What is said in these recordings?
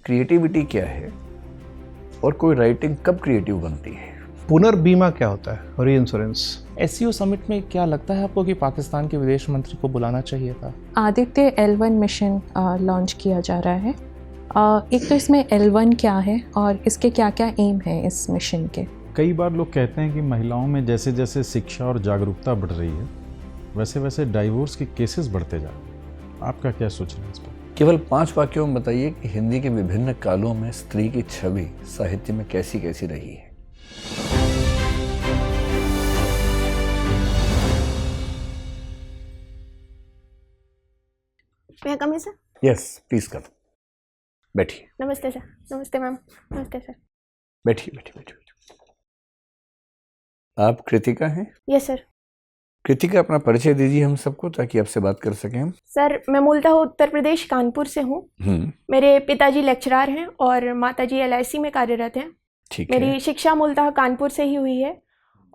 Creativity क्या है और कोई राइटिंग कब क्रिएटिव बनती है? पुनर्बीमा क्या होता है, री इंश्योरेंस? एससीओ समिट में क्या लगता है आपको कि पाकिस्तान के विदेश मंत्री को बुलाना चाहिए था? आदित्य L1 मिशन लॉन्च किया जा रहा है। एक तो इसमें L1 क्या है और इसके क्या क्या एम है इस मिशन के। कई बार लोग कहते हैं कि महिलाओं में जैसे जैसे शिक्षा और जागरूकता बढ़ रही है वैसे वैसे डाइवोर्स के केसेस बढ़ते जा रहे हैं। आपका क्या सोचना है इस पर? केवल 5 वाक्यों में बताइए कि हिंदी के विभिन्न कालों में स्त्री की छवि साहित्य में कैसी कैसी रही है। मैं कमी सर? यस प्लीज कर, बैठिए। नमस्ते सर। नमस्ते मैम। नमस्ते सर। बैठिए बैठिए बैठिए। आप कृतिका हैं? Yes sir. कृतिका, अपना परिचय दीजिए हम सबको ताकि आपसे बात कर सकें हम। सर मैं मूलतः उत्तर प्रदेश कानपुर से हूँ। मेरे पिताजी लेक्चरर हैं और माताजी LIC में कार्यरत हैं। ठीक है। मेरी शिक्षा मूलतः कानपुर से ही हुई है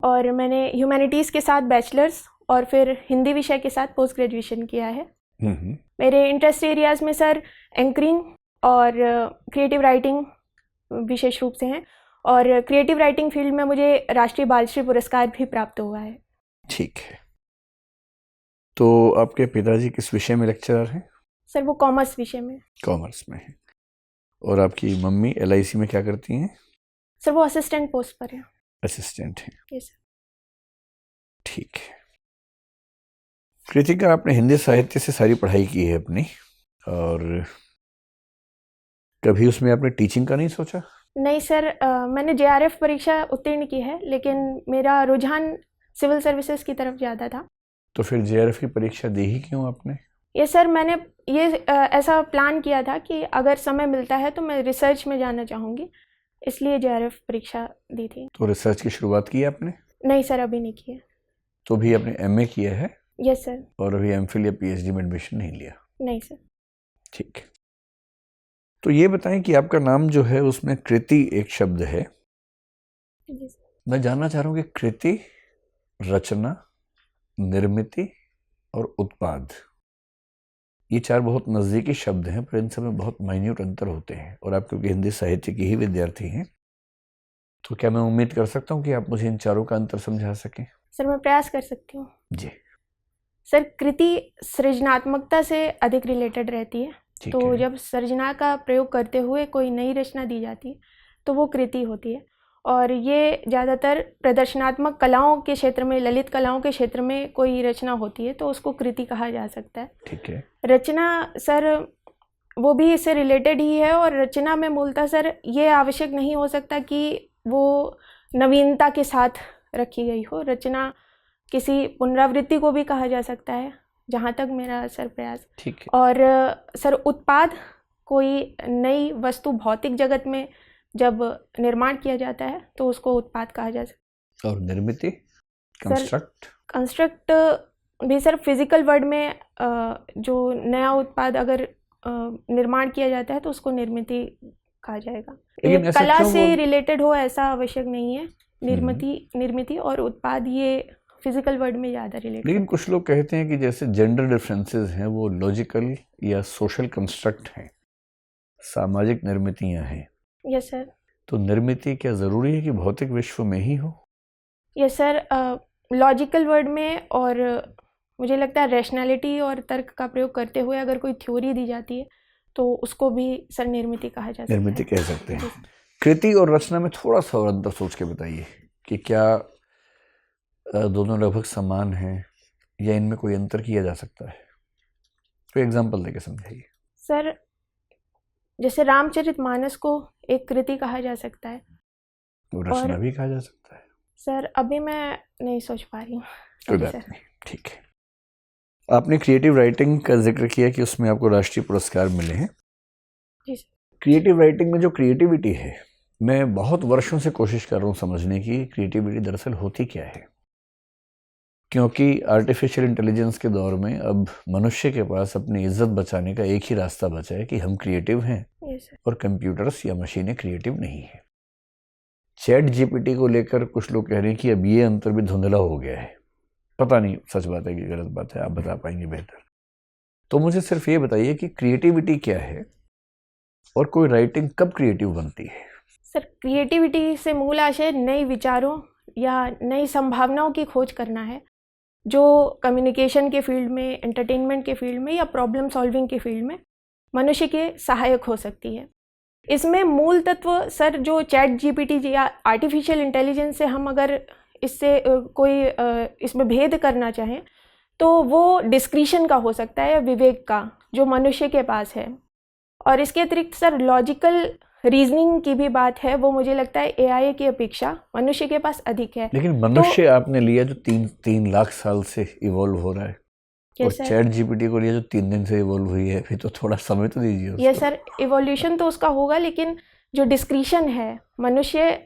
और मैंने ह्यूमैनिटीज़ के साथ बैचलर्स और फिर हिंदी विषय के साथ पोस्ट ग्रेजुएशन किया है। मेरे इंटरेस्ट एरियाज़ में सर एंकरिंग और क्रिएटिव राइटिंग विशेष रूप से हैं और क्रिएटिव राइटिंग फील्ड में मुझे राष्ट्रीय बालश्री पुरस्कार भी प्राप्त हुआ है। ठीक है। तो आपके पिताजी किस विषय में लेक्चरर हैं? सर वो कॉमर्स विषय में। कॉमर्स में है। और आपकी मम्मी LIC में क्या करती हैं? सर वो असिस्टेंट पोस्ट पर है। असिस्टेंट हैं। Yes sir. ठीक है। कृतिका, आपने हिंदी साहित्य से सारी पढ़ाई की है अपनी, और कभी उसमें आपने टीचिंग का नहीं सोचा? नहीं सर, मैंने JRF परीक्षा उत्तीर्ण की है लेकिन मेरा रुझान सिविल सर्विसेज की तरफ ज़्यादा था। तो फिर JRF की परीक्षा दी ही क्यों आपने? ये सर मैंने ये ऐसा प्लान किया था कि अगर समय मिलता है तो मैं रिसर्च में जाना चाहूँगी, इसलिए JRF परीक्षा दी थी। तो रिसर्च की शुरुआत की आपने? नहीं सर, अभी नहीं की है। तो भी आपने MA किया है? Yes sir. और अभी MPhil या PhD में एडमिशन नहीं लिया? नहीं सर। ठीक है। तो ये बताएं कि आपका नाम जो है उसमें कृति एक शब्द है। जी सर। मैं जानना चाह रहा हूँ कि कृति, रचना, निर्मिति और उत्पाद, ये 4 बहुत नज़दीकी शब्द हैं पर इन सब में बहुत माइन्यूट अंतर होते हैं, और आप क्योंकि हिंदी साहित्य की ही विद्यार्थी हैं तो क्या मैं उम्मीद कर सकता हूँ कि आप मुझे इन चारों का अंतर समझा सकें? सर मैं प्रयास कर सकती हूँ। जी। सर कृति सृजनात्मकता से अधिक रिलेटेड रहती है, तो जब सृजना का प्रयोग करते हुए कोई नई रचना दी जाती है तो वो कृति होती है, और ये ज़्यादातर प्रदर्शनात्मक कलाओं के क्षेत्र में, ललित कलाओं के क्षेत्र में कोई रचना होती है तो उसको कृति कहा जा सकता है। ठीक है। रचना सर वो भी इससे रिलेटेड ही है, और रचना में मूलतः सर ये आवश्यक नहीं हो सकता कि वो नवीनता के साथ रखी गई हो। रचना किसी पुनरावृत्ति को भी कहा जा सकता है, जहाँ तक मेरा सर प्रयास। ठीक है। और सर उत्पाद कोई नई वस्तु भौतिक जगत में जब निर्माण किया जाता है तो उसको उत्पाद कहा जा सकता है। और निर्मिति, कंस्ट्रक्ट? कंस्ट्रक्ट भी सर फिजिकल वर्ड में जो नया उत्पाद अगर निर्माण किया जाता है तो उसको निर्मिति कहा जाएगा। ये कला से रिलेटेड हो ऐसा आवश्यक नहीं है। निर्मिति और उत्पाद ये फिजिकल वर्ड में ज़्यादा रिलेटेड। लेकिन कुछ लोग कहते हैं कि जैसे जेंडर डिफरेंसेस हैं वो लॉजिकल या सोशल कंस्ट्रक्ट हैं, सामाजिक निर्मितियां हैं। Yes sir. तो निर्मिति क्या ज़रूरी है कि भौतिक विश्व में ही हो? यस सर, लॉजिकल वर्ड में, और मुझे लगता है रैशनैलिटी और तर्क का प्रयोग करते हुए अगर कोई थ्योरी दी जाती है तो उसको भी सर निर्मिति कहा जा सकता है। निर्मिति कह सकते हैं। कृति और रचना में थोड़ा सा और अंतर सोच के बताइए कि क्या दोनों लगभग समान हैं या इनमें कोई अंतर किया जा सकता है? कोई एग्जांपल देके समझाइए। सर जैसे रामचरितमानस को एक कृति कहा जा सकता है, रचना भी कहा जा सकता है। सर अभी मैं नहीं सोच पा रही हूँ। कोई बात नहीं, ठीक है। आपने क्रिएटिव राइटिंग का जिक्र किया कि उसमें आपको राष्ट्रीय पुरस्कार मिले हैं। जी सर। क्रिएटिव राइटिंग में जो क्रिएटिविटी है, मैं बहुत वर्षों से कोशिश कर रहा हूँ समझने की क्रिएटिविटी दरअसल होती क्या है, क्योंकि आर्टिफिशियल इंटेलिजेंस के दौर में अब मनुष्य के पास अपनी इज्जत बचाने का एक ही रास्ता बचा है कि हम क्रिएटिव हैं और कंप्यूटर्स या मशीनें क्रिएटिव नहीं हैं। ChatGPT को लेकर कुछ लोग कह रहे हैं कि अब ये अंतर भी धुंधला हो गया है। पता नहीं सच बात है कि गलत बात है, आप बता पाएंगे बेहतर। तो मुझे सिर्फ ये बताइए कि क्रिएटिविटी क्या है और कोई राइटिंग कब क्रिएटिव बनती है? सर क्रिएटिविटी से मूल आशय नए विचारों या नई संभावनाओं की खोज करना है, जो कम्युनिकेशन के फील्ड में, एंटरटेनमेंट के फील्ड में या प्रॉब्लम सॉल्विंग के फील्ड में मनुष्य के सहायक हो सकती है। इसमें मूल तत्व सर जो चैट जीपीटी या आर्टिफिशियल इंटेलिजेंस से हम अगर इससे कोई इसमें भेद करना चाहें तो वो डिस्क्रिशन का हो सकता है या विवेक का, जो मनुष्य के पास है। और इसके अतिरिक्त सर लॉजिकल रीजनिंग की भी बात है, वो मुझे लगता है एआई की अपेक्षा मनुष्य के पास अधिक है। लेकिन मनुष्य आपने लिया जो 3 लाख साल से इवॉल्व हो रहा है, और चैट जीपीटी को लिया जो 3 दिन से इवॉल्व हुई है, फिर तो थोड़ा समय तो दीजिए उसको। ये सर इवोल्यूशन तो उसका होगा, लेकिन जो डिस्क्रिशन है मनुष्य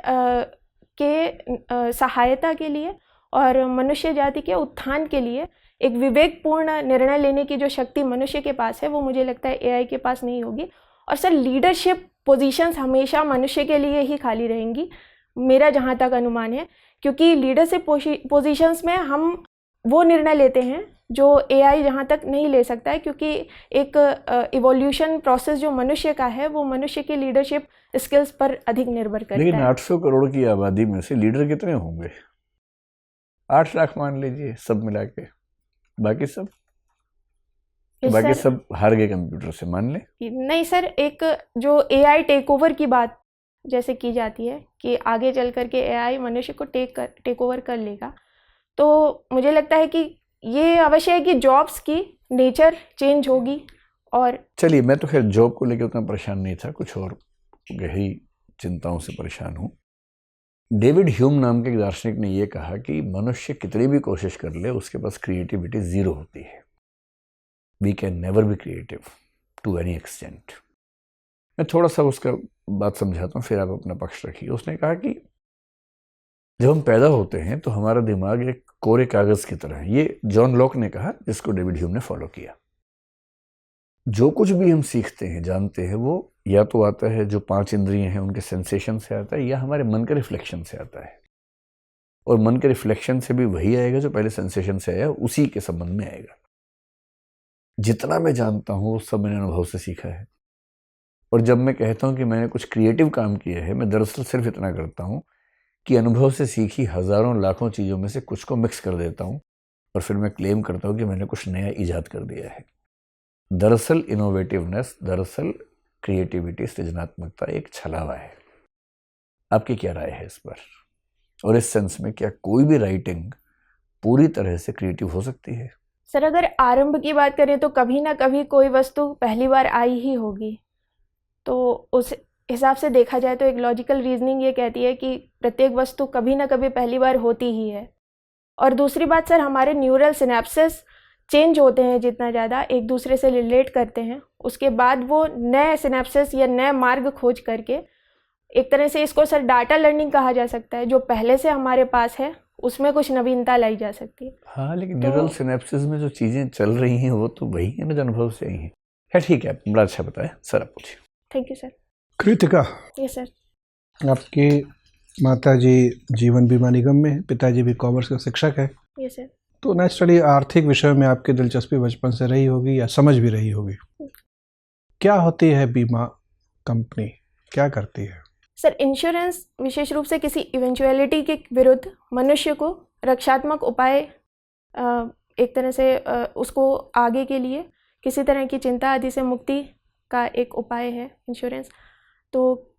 के सहायता के लिए और मनुष्य जाति के उत्थान के लिए एक विवेकपूर्ण निर्णय लेने की जो शक्ति मनुष्य के पास है, वो मुझे लगता है एआई के पास नहीं होगी। और सर लीडरशिप पोजीशंस हमेशा मनुष्य के लिए ही खाली रहेंगी, मेरा जहाँ तक अनुमान है, क्योंकि लीडरशिप पोजीशंस में हम वो निर्णय लेते हैं जो एआई जहाँ तक नहीं ले सकता है, क्योंकि एक इवोल्यूशन प्रोसेस जो मनुष्य का है वो मनुष्य की लीडरशिप स्किल्स पर अधिक निर्भर करता है। लेकिन 800 करोड़ की आबादी में से लीडर कितने होंगे? 8 लाख मान लीजिए सब मिला के, बाकी सब सब हार गए कंप्यूटर से, मान ले। नहीं सर, एक जो एआई टेक ओवर की बात जैसे की जाती है कि आगे चल करके एआई मनुष्य को टेक ओवर कर लेगा, तो मुझे लगता है कि ये अवश्य है कि जॉब्स की नेचर चेंज होगी। और चलिए, मैं तो खैर जॉब को लेकर उतना परेशान नहीं था, कुछ और गहरी चिंताओं से परेशान हूँ। डेविड ह्यूम नाम के एक दार्शनिक ने यह कहा कि मनुष्य कितनी भी कोशिश कर ले उसके पास क्रिएटिविटी 0 होती है। We can never be creative to any extent. मैं थोड़ा सा उसका बात समझाता हूँ, फिर आप अपना पक्ष रखिए। उसने कहा कि जब हम पैदा होते हैं तो हमारा दिमाग एक कोरे कागज की तरह है। ये जॉन लॉक ने कहा, जिसको डेविड ह्यूम ने फॉलो किया। जो कुछ भी हम सीखते हैं, जानते हैं, वो या तो आता है जो 5 इंद्रियां हैं उनके सेंसेशन से आता है, या हमारे मन के रिफ्लेक्शन से आता है। और मन के रिफ्लेक्शन से भी वही आएगा जो पहले सेंसेशन से आया, उसी के संबंध में आएगा। जितना मैं जानता हूँ वो सब मैंने अनुभव से सीखा है। और जब मैं कहता हूँ कि मैंने कुछ क्रिएटिव काम किया है, मैं दरअसल सिर्फ इतना करता हूँ कि अनुभव से सीखी हज़ारों लाखों चीज़ों में से कुछ को मिक्स कर देता हूँ और फिर मैं क्लेम करता हूँ कि मैंने कुछ नया ईजाद कर दिया है। दरअसल इनोवेटिवनेस, दरअसल क्रिएटिविटी, सृजनात्मकता एक छलावा है। आपकी क्या राय है इस पर? और इस सेंस में क्या कोई भी राइटिंग पूरी तरह से क्रिएटिव हो सकती है? सर अगर आरंभ की बात करें तो कभी ना कभी कोई वस्तु पहली बार आई ही होगी। तो उस हिसाब से देखा जाए तो एक लॉजिकल रीजनिंग ये कहती है कि प्रत्येक वस्तु कभी ना कभी पहली बार होती ही है। और दूसरी बात सर, हमारे न्यूरल सिनेप्सिस चेंज होते हैं, जितना ज़्यादा एक दूसरे से रिलेट करते हैं, उसके बाद वो नए सिनेप्सिस या नए मार्ग खोज करके, एक तरह से इसको सर डाटा लर्निंग कहा जा सकता है, जो पहले से हमारे पास है उसमें कुछ नवीनता लाई जा सकती है। हाँ, लेकिन न्यूरल सिनेप्सिस में जो चीज़ें चल रही हैं वो तो वही है ना जो अनुभव से आई हैं। खैर ठीक है, बड़ा अच्छा बताया सर, आप पूछिए। Thank you sir. Kritika, yes sir. आपके माताजी जीवन बीमा निगम में है, पिताजी भी कॉमर्स का शिक्षक है। Yes sir. तो नेचुरली आर्थिक विषयों में आपकी दिलचस्पी बचपन से रही होगी या समझ भी रही होगी। क्या होती है बीमा कंपनी, क्या करती है? सर इंश्योरेंस विशेष रूप से किसी इवेंचुअलिटी के विरुद्ध मनुष्य को रक्षात्मक उपाय, एक तरह से उसको आगे के लिए किसी तरह की चिंता आदि से मुक्ति का एक उपाय है इंश्योरेंस। तो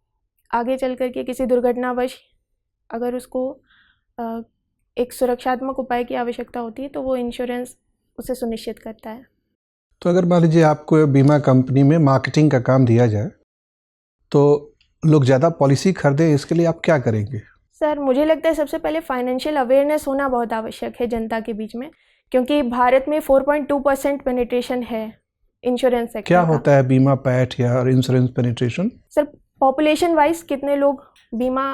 आगे चल कर के किसी दुर्घटनावश अगर उसको एक सुरक्षात्मक उपाय की आवश्यकता होती है तो वो इंश्योरेंस उसे सुनिश्चित करता है। तो अगर मान लीजिए आपको बीमा कंपनी में मार्केटिंग का काम दिया जाए तो लोग ज़्यादा पॉलिसी खरीदें, इसके लिए आप क्या करेंगे? सर मुझे लगता है सबसे पहले फाइनेंशियल अवेयरनेस होना बहुत आवश्यक है जनता के बीच में, क्योंकि भारत में 4.2% पेनिट्रेशन है इंश्योरेंस सेक्टर। क्या होता है बीमा पैठ या insurance penetration? Sir population wise कितने लोग बीमा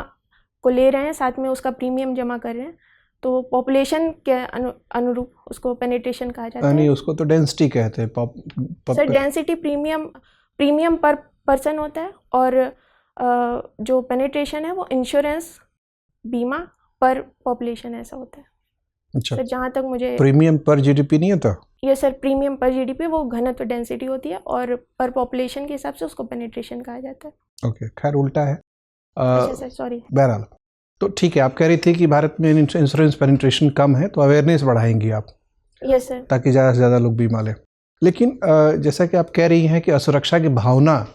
को ले रहे हैं, साथ में उसका प्रीमियम जमा कर रहे हैं, तो पॉपुलेशन के अनुरूप उसको पेनिट्रेशन कहा जाता है। नहीं, उसको तो डेंसिटी कहते हैं। सर डेंसिटी प्रीमियम पर पर्सन होता है, और जो पेनिट्रेशन है वो इंश्योरेंस बीमा पर पॉपुलेशन ऐसा होता है। अच्छा, सर जहाँ तक मुझे प्रीमियम पर जीडीपी नहीं होता? ये सर प्रीमियम पर जीडीपी वो घनत्व डेंसिटी होती है और पर पॉपुलेशन के हिसाब से उसको पेनिट्रेशन कहा जाता है। ओके, खैर उल्टा है। अच्छा सर, सॉरी। बहरहाल, तो ठीक है, आप कह रही थी कि भारत में इंश्योरेंस पेनिट्रेशन कम है, तो अवेयरनेस बढ़ाएंगी आप, यस सर। ताकि ज़्यादा से ज़्यादा लोग बीमा लें। लेकिन जैसा कि आप कह रही हैं कि असुरक्षा की भावना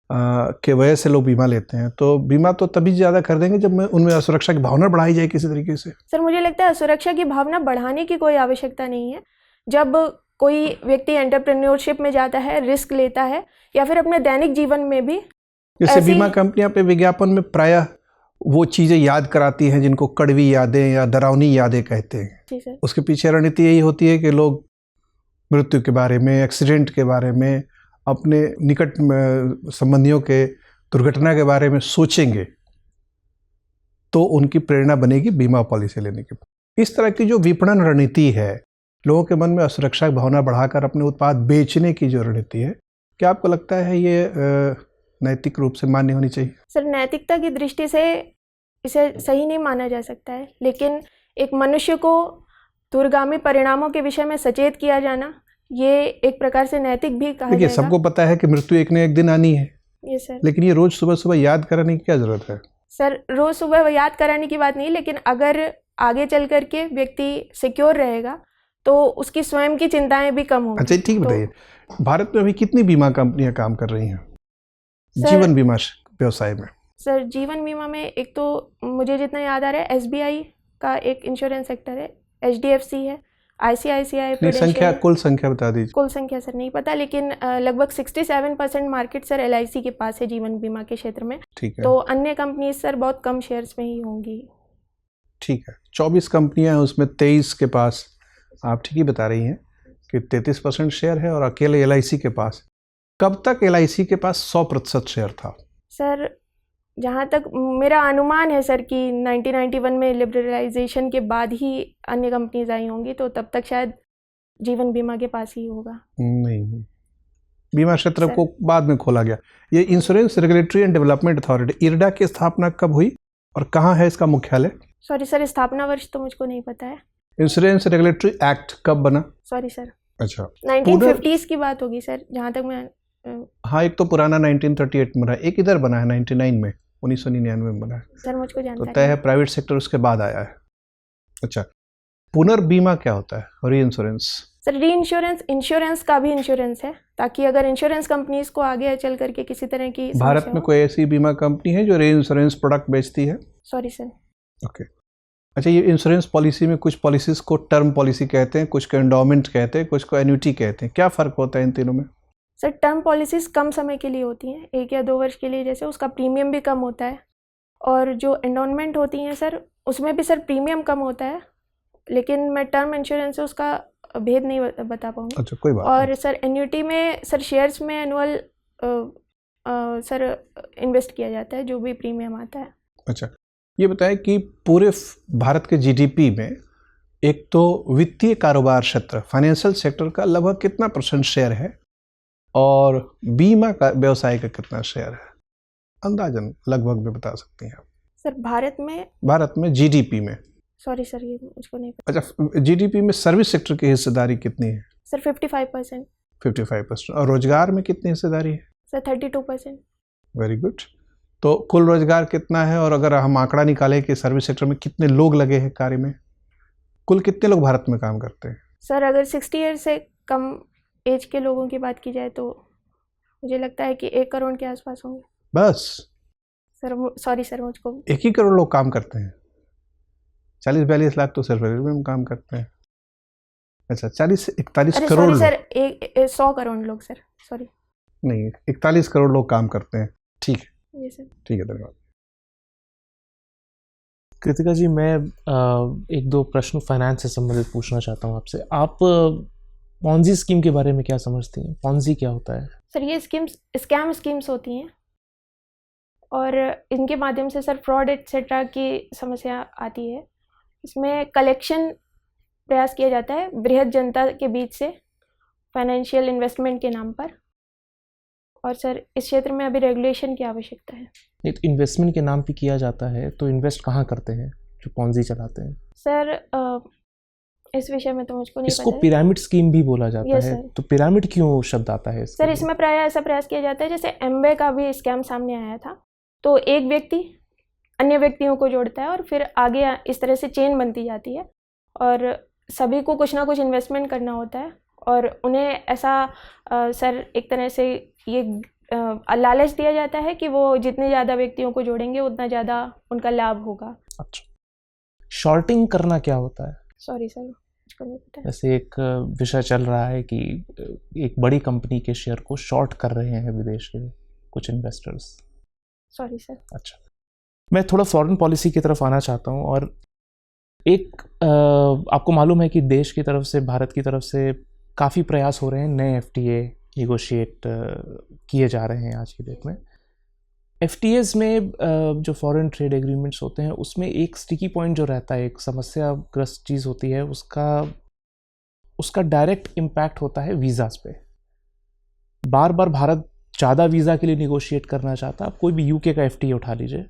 के वजह से लोग बीमा लेते हैं, तो बीमा तो तभी ज़्यादा कर देंगे जब उनमें असुरक्षा की भावना बढ़ाई जाए किसी तरीके से। सर मुझे लगता है सुरक्षा की भावना बढ़ाने की कोई आवश्यकता नहीं है। जब कोई व्यक्ति एंटरप्रेन्योरशिप में जाता है, रिस्क लेता है, या फिर अपने दैनिक जीवन में भी जैसे बीमा कंपनियां पे विज्ञापन में प्रायः वो चीज़ें याद कराती हैं जिनको कड़वी यादें या डरावनी यादें कहते हैं। जी सर। उसके पीछे रणनीति यही होती है कि लोग मृत्यु के बारे में, एक्सीडेंट के बारे में, अपने निकट संबंधियों के दुर्घटना के बारे में सोचेंगे तो उनकी प्रेरणा बनेगी बीमा पॉलिसी लेने की। इस तरह की जो विपणन रणनीति है, लोगों के मन में असुरक्षा की भावना बढ़ाकर अपने उत्पाद बेचने की जो रणनीति है, क्या आपको लगता है ये नैतिक रूप से मान्य होनी चाहिए? सर नैतिकता की दृष्टि से इसे सही नहीं माना जा सकता है, लेकिन एक मनुष्य को दूरगामी परिणामों के विषय में सचेत किया जाना, ये एक प्रकार से नैतिक भी कहा देखिए, जाएगा। सबको पता है कि मृत्यु एक न एक दिन आनी है, ये सर। लेकिन ये रोज सुबह सुबह याद कराने की क्या जरूरत है? सर रोज सुबह याद कराने की बात नहीं, लेकिन अगर आगे चल करके व्यक्ति सिक्योर रहेगा तो उसकी स्वयं की चिंताएं भी कम होंगी। अच्छा ठीक, बताइए भारत में अभी कितनी बीमा कंपनियां काम कर रही हैं सर, जीवन बीमा व्यवसाय में? सर जीवन बीमा में एक तो मुझे जितना याद आ रहा है SBI का एक इंश्योरेंस सेक्टर है, HDFC है, ICICI संख्या, कुल संख्या बता दीजिए। कुल संख्या सर नहीं पता, लेकिन लगभग 67% मार्केट सर LIC के पास है जीवन बीमा के क्षेत्र में। ठीक है, तो अन्य कंपनीज सर बहुत कम शेयर्स में ही होंगी। ठीक है, 24 कंपनियां हैं, उसमें 23 के पास, आप ठीक ही बता रही हैं कि 33% शेयर है, और अकेले LIC के पास। कब तक LIC के पास 100% शेयर था? सर जहाँ तक मेरा अनुमान है सर कि 1991 में लिबरलाइजेशन के बाद ही अन्य कंपनीज आई होंगी, तो तब तक शायद जीवन बीमा के पास ही होगा। नहीं, बीमा क्षेत्र को बाद में खोला गया। ये insurance regulatory and development authority IRDA की स्थापना कब हुई और कहाँ है इसका मुख्यालय? सॉरी सर, स्थापना वर्ष तो मुझको नहीं पता है। इंश्योरेंस रेगुलेटरी एक्ट कब बना? सॉरी सर, अच्छा, 1950s की बात होगी सर, जहाँ तक मैं हाँ, एक तो पुराना 1938 में बना, एक इधर बना है 99 में, 1999 में बना है सर, मुझको तो जानकारी तय है। प्राइवेट सेक्टर उसके बाद आया है। अच्छा, पुनर्बीमा क्या होता है? री इंश्योरेंस? सर री इंश्योरेंस का भी इंश्योरेंस है, ताकि अगर इंश्योरेंस कंपनीज को आगे चल करके किसी तरह की भारत में कोई ऐसी बीमा कंपनी है जो री इंश्योरेंस प्रोडक्ट बेचती है? Sorry sir. ओके, अच्छा, ये इंश्योरेंस पॉलिसी में कुछ पॉलिसीज को टर्म पॉलिसी कहते हैं, कुछ को एंडोमेंट कहते हैं, कुछ को एन्युटी कहते हैं, क्या फ़र्क होता है इन तीनों में? सर टर्म पॉलिसीज़ कम समय के लिए होती हैं, 1 या 2 वर्ष के लिए, जैसे उसका प्रीमियम भी कम होता है। और जो एंडोमेंट होती हैं सर, उसमें भी सर प्रीमियम कम होता है, लेकिन मैं टर्म इंश्योरेंस से उसका भेद नहीं बता पाऊँगी। अच्छा, कोई बात और नहीं। सर एन्युटी में सर शेयर्स में एनुअल सर इन्वेस्ट किया जाता है, जो भी प्रीमियम आता है। अच्छा, ये बताएं कि पूरे भारत के GDP में एक तो वित्तीय कारोबार क्षेत्र, फाइनेंशियल सेक्टर का लगभग कितना % शेयर है, और बीमा का व्यवसाय का कितना शेयर है? अंदाजन लगभग में बता सकती हैं आप? सर भारत में GDP में? सॉरी सर, ये मुझको नहीं पता। अच्छा, GDP में सर्विस सेक्टर की हिस्सेदारी कितनी है? सर 55%। 55%। और रोजगार में कितनी हिस्सेदारी है? सर 32%। Very good. तो कुल रोजगार कितना है, और अगर हम आंकड़ा निकालें कि सर्विस सेक्टर में कितने लोग लगे हैं कार्य में, कुल कितने लोग भारत में काम करते हैं? सर अगर 60 ईयर से कम एज के लोगों की बात की जाए तो मुझे लगता है कि 1 करोड़ के आसपास होंगे। बस? सर सॉरी सर, मुझको 1 ही करोड़ लोग काम करते हैं? 40-42 लाख तो सिर्फ रेलवे में काम करते हैं। अच्छा, 40-41 करोड़ सॉरी लोग? सर, 100 करोड़ लोग सर, सॉरी नहीं, 41 करोड़ लोग काम करते हैं। ठीक है, जी सर। ठीक है, धन्यवाद। कृतिका जी, मैं 1-2 प्रश्न फाइनेंस से संबंधित पूछना चाहता हूँ आपसे। आप पॉन्जी स्कीम के बारे में क्या समझती हैं? पॉन्जी क्या होता है? सर ये स्कैम स्कीम्स होती हैं, और इनके माध्यम से सर फ्रॉड एटसेट्रा की समस्या आती है। इसमें कलेक्शन प्रयास किया जाता है बृहद जनता के बीच से फाइनेंशियल इन्वेस्टमेंट के नाम पर, और सर इस क्षेत्र में अभी रेगुलेशन की आवश्यकता है। नहीं, तो इन्वेस्टमेंट के नाम पे किया जाता है, तो इन्वेस्ट कहाँ करते हैं जो पॉन्जी चलाते हैं? सर इस विषय में तो मुझको नहीं इसको पता है। पिरामिड स्कीम भी बोला जाता Yes, है, sir. तो पिरामिड क्यों शब्द आता है इसके सर लिए? इसमें प्राय ऐसा प्रयास किया जाता है, जैसे एमवे का भी स्कैम सामने आया था, तो एक व्यक्ति अन्य व्यक्तियों को जोड़ता है और फिर आगे इस तरह से चेन बनती जाती है और सभी को कुछ ना कुछ इन्वेस्टमेंट करना होता है और उन्हें ऐसा सर एक तरह से ये लालच दिया जाता है कि वो जितने ज़्यादा व्यक्तियों को जोड़ेंगे उतना ज़्यादा उनका लाभ होगा। अच्छा, शॉर्टिंग करना क्या होता है? सॉरी सर, मुझको नहीं पता। जैसे एक विषय चल रहा है कि एक बड़ी कंपनी के शेयर को शॉर्ट कर रहे हैं विदेश के कुछ इन्वेस्टर्स। Sorry sir. अच्छा, मैं थोड़ा फॉरेन पॉलिसी की तरफ आना चाहता हूँ और एक आपको मालूम है कि देश की तरफ से, भारत की तरफ से काफ़ी प्रयास हो रहे हैं, नए FTA निगोशिएट किए जा रहे हैं आज की डेट में। FTAs में जो फॉरेन ट्रेड एग्रीमेंट्स होते हैं उसमें एक स्टिकी पॉइंट जो रहता है, एक समस्याग्रस्त चीज़ होती है, उसका डायरेक्ट इम्पैक्ट होता है वीज़ास पे। बार बार भारत ज़्यादा वीज़ा के लिए निगोशिएट करना चाहता है। आप कोई भी UK का FTA उठा लीजिए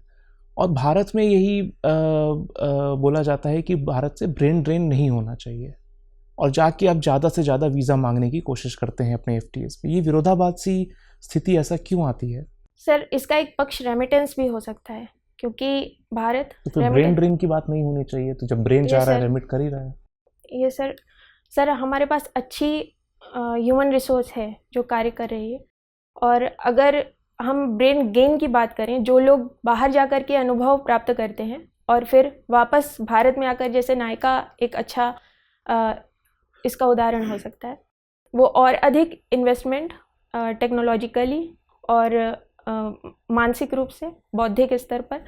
और भारत में यही बोला जाता है कि भारत से ब्रेन ड्रेन नहीं होना चाहिए और जाके आप ज़्यादा से ज़्यादा वीज़ा मांगने की कोशिश करते हैं अपने FTAs पे। ये विरोधाभासी स्थिति ऐसा क्यों आती है? सर इसका एक पक्ष रेमिटेंस भी हो सकता है, क्योंकि भारत तो फिर ब्रेन ड्रेन की बात नहीं होनी चाहिए, तो जब ब्रेन जा रहा है रेमिट कर ही रहा है। ये सर हमारे पास अच्छी ह्यूमन रिसोर्स है जो कार्य कर रही है, और अगर हम ब्रेन गेन की बात करें, जो लोग बाहर जाकर के अनुभव प्राप्त करते हैं और फिर वापस भारत में आकर, जैसे नायका एक अच्छा इसका उदाहरण हो सकता है, वो और अधिक इन्वेस्टमेंट टेक्नोलॉजिकली और मानसिक रूप से, बौद्धिक स्तर पर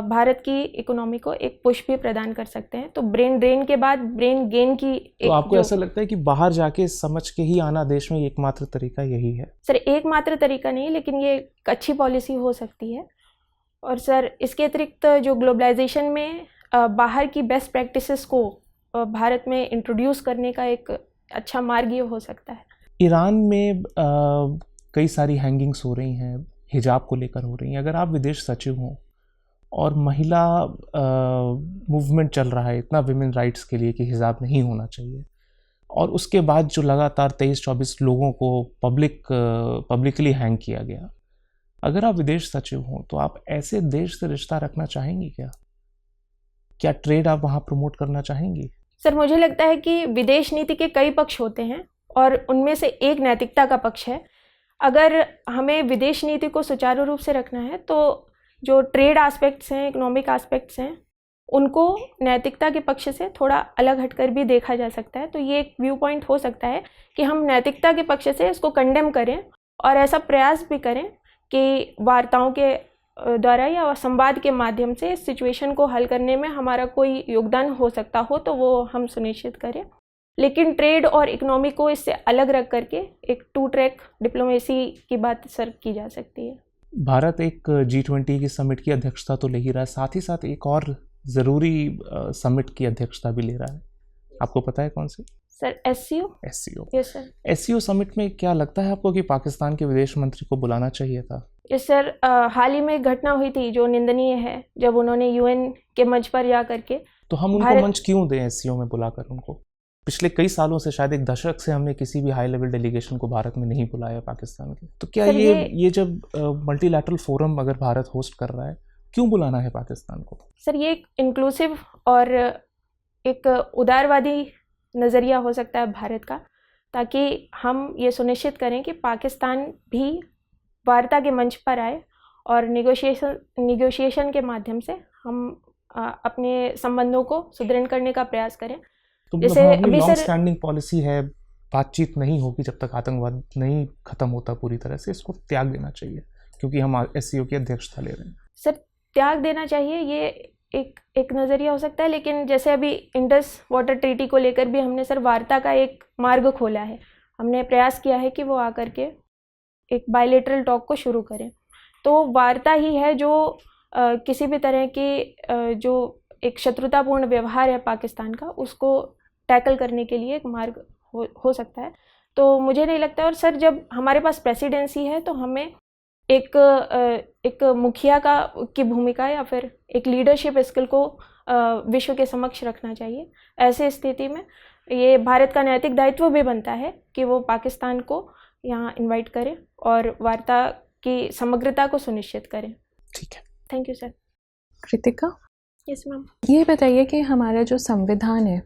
भारत की इकोनॉमी को एक पुश भी प्रदान कर सकते हैं। तो ब्रेन ड्रेन के बाद ब्रेन गेन की तो आपको ऐसा लगता है कि बाहर जाके समझ के ही आना देश में एकमात्र तरीका यही है? सर एकमात्र तरीका नहीं, लेकिन ये एक अच्छी पॉलिसी हो सकती है। और सर इसके अतिरिक्त जो ग्लोबलाइजेशन में बाहर की बेस्ट प्रैक्टिसेस को भारत में इंट्रोड्यूस करने का एक अच्छा मार्ग ये हो सकता है। ईरान में कई सारी हैंगिंग्स हो रही हैं, हिजाब को लेकर हो रही हैं। अगर आप विदेश सचिव हों और महिला मूवमेंट चल रहा है इतना विमेन राइट्स के लिए कि हिजाब नहीं होना चाहिए, और उसके बाद जो लगातार 23-24 लोगों को पब्लिकली हैंग किया गया, अगर आप विदेश सचिव हों तो आप ऐसे देश से रिश्ता रखना चाहेंगी क्या? क्या ट्रेड आप वहाँ प्रमोट करना चाहेंगी? सर मुझे लगता है कि विदेश नीति के कई पक्ष होते हैं और उनमें से एक नैतिकता का पक्ष है। अगर हमें विदेश नीति को सुचारू रूप से रखना है तो जो ट्रेड एस्पेक्ट्स हैं, इकोनॉमिक एस्पेक्ट्स हैं, उनको नैतिकता के पक्ष से थोड़ा अलग हटकर भी देखा जा सकता है। तो ये एक व्यू पॉइंट हो सकता है कि हम नैतिकता के पक्ष से इसको कंडेम करें और ऐसा प्रयास भी करें कि वार्ताओं के द्वारा या संवाद के माध्यम से इस सिचुएशन को हल करने में हमारा कोई योगदान हो सकता हो तो वो हम सुनिश्चित करें। लेकिन ट्रेड और इकोनॉमी को इससे अलग रख करके एक 2 ट्रैक डिप्लोमेसी की बात सर की जा सकती है। भारत एक G20 की समिट की अध्यक्षता तो ले ही रहा है, साथ ही साथ एक और ज़रूरी समिट की अध्यक्षता भी ले रहा है। आपको पता है कौन सी? Sir SCO। Yes sir. SCO summit में क्या लगता है आपको कि पाकिस्तान के विदेश मंत्री को बुलाना चाहिए था? यस सर, हाल ही में एक घटना हुई थी जो निंदनीय है, जब उन्होंने UN के मंच पर जा करके। तो हम उनको मंच क्यों दें SCO में बुलाकर उनको? पिछले कई सालों से, शायद एक दशक से, हमने किसी भी हाई लेवल डेलीगेशन को भारत में नहीं बुलाया पाकिस्तान के। तो क्या ये जब मल्टीलैटरल फोरम अगर भारत होस्ट कर रहा है, क्यों बुलाना है पाकिस्तान को? सर ये एक इंक्लूसिव और एक उदारवादी नज़रिया हो सकता है भारत का, ताकि हम ये सुनिश्चित करें कि पाकिस्तान भी वार्ता के मंच पर आए और निगोशिएशन के माध्यम से हम अपने संबंधों को सुदृढ़ करने का प्रयास करें। तो जैसे अभी लॉन्ग स्टैंडिंग पॉलिसी है, बातचीत नहीं होगी जब तक आतंकवाद नहीं खत्म होता पूरी तरह से, इसको त्याग देना चाहिए क्योंकि हम SCO की अध्यक्षता ले रहे हैं। सर त्याग देना चाहिए, ये एक नज़रिया हो सकता है, लेकिन जैसे अभी इंडस वाटर ट्रीटी को लेकर भी हमने सर वार्ता का एक मार्ग खोला है। हमने प्रयास किया है कि वो आकर के एक बायलैटरल टॉक को शुरू करें। तो वार्ता ही है जो किसी भी तरह की जो एक शत्रुतापूर्ण व्यवहार है पाकिस्तान का, उसको टैकल करने के लिए एक मार्ग हो सकता है। तो मुझे नहीं लगता। और सर जब हमारे पास प्रेसिडेंसी है तो हमें एक मुखिया की भूमिका या फिर एक लीडरशिप स्किल को विश्व के समक्ष रखना चाहिए। ऐसी स्थिति में ये भारत का नैतिक दायित्व भी बनता है कि वो पाकिस्तान को यहाँ इनवाइट करे और वार्ता की समग्रता को सुनिश्चित करें। ठीक है, thank you sir. Kritika, yes ma'am. ये बताइए कि हमारा जो संविधान है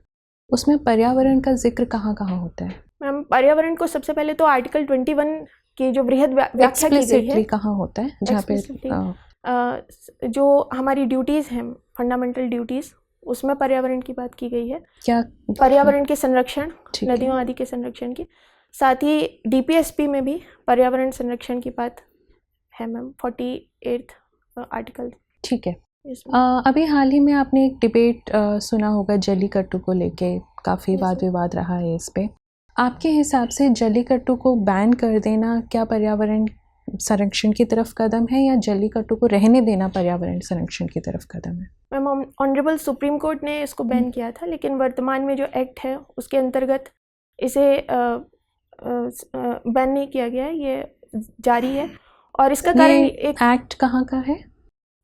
उसमें पर्यावरण का जिक्र कहाँ कहाँ होता है? मैम, पर्यावरण को सबसे पहले तो आर्टिकल 21 की जो बृहद व्याख्या की गई है, एक्सप्लिसिटली कहाँ होता है, जहाँ पे जो हमारी ड्यूटीज़ हैं, फंडामेंटल ड्यूटीज़, उसमें पर्यावरण की बात की गई है। क्या पर्यावरण के संरक्षण, ठीक है। नदियों आदि के संरक्षण की, साथ ही डीपीएसपी में भी पर्यावरण संरक्षण की बात है मैम, 48 आर्टिकल। ठीक है। Yes, ma'am. अभी हाल ही में आपने एक डिबेट सुना होगा जल्लीकट्टू को लेके, काफ़ी Yes, वाद sir. विवाद रहा है इस पे। आपके हिसाब से जल्लीकट्टू को बैन कर देना क्या पर्यावरण संरक्षण की तरफ कदम है, या जल्लीकट्टू को रहने देना पर्यावरण संरक्षण की तरफ कदम है? मैम, ऑनरेबल सुप्रीम कोर्ट ने इसको बैन किया था, लेकिन वर्तमान में जो एक्ट है उसके अंतर्गत इसे बैन नहीं किया गया है, ये जारी है। और इसका कारण ये एक एक्ट कहाँ का है?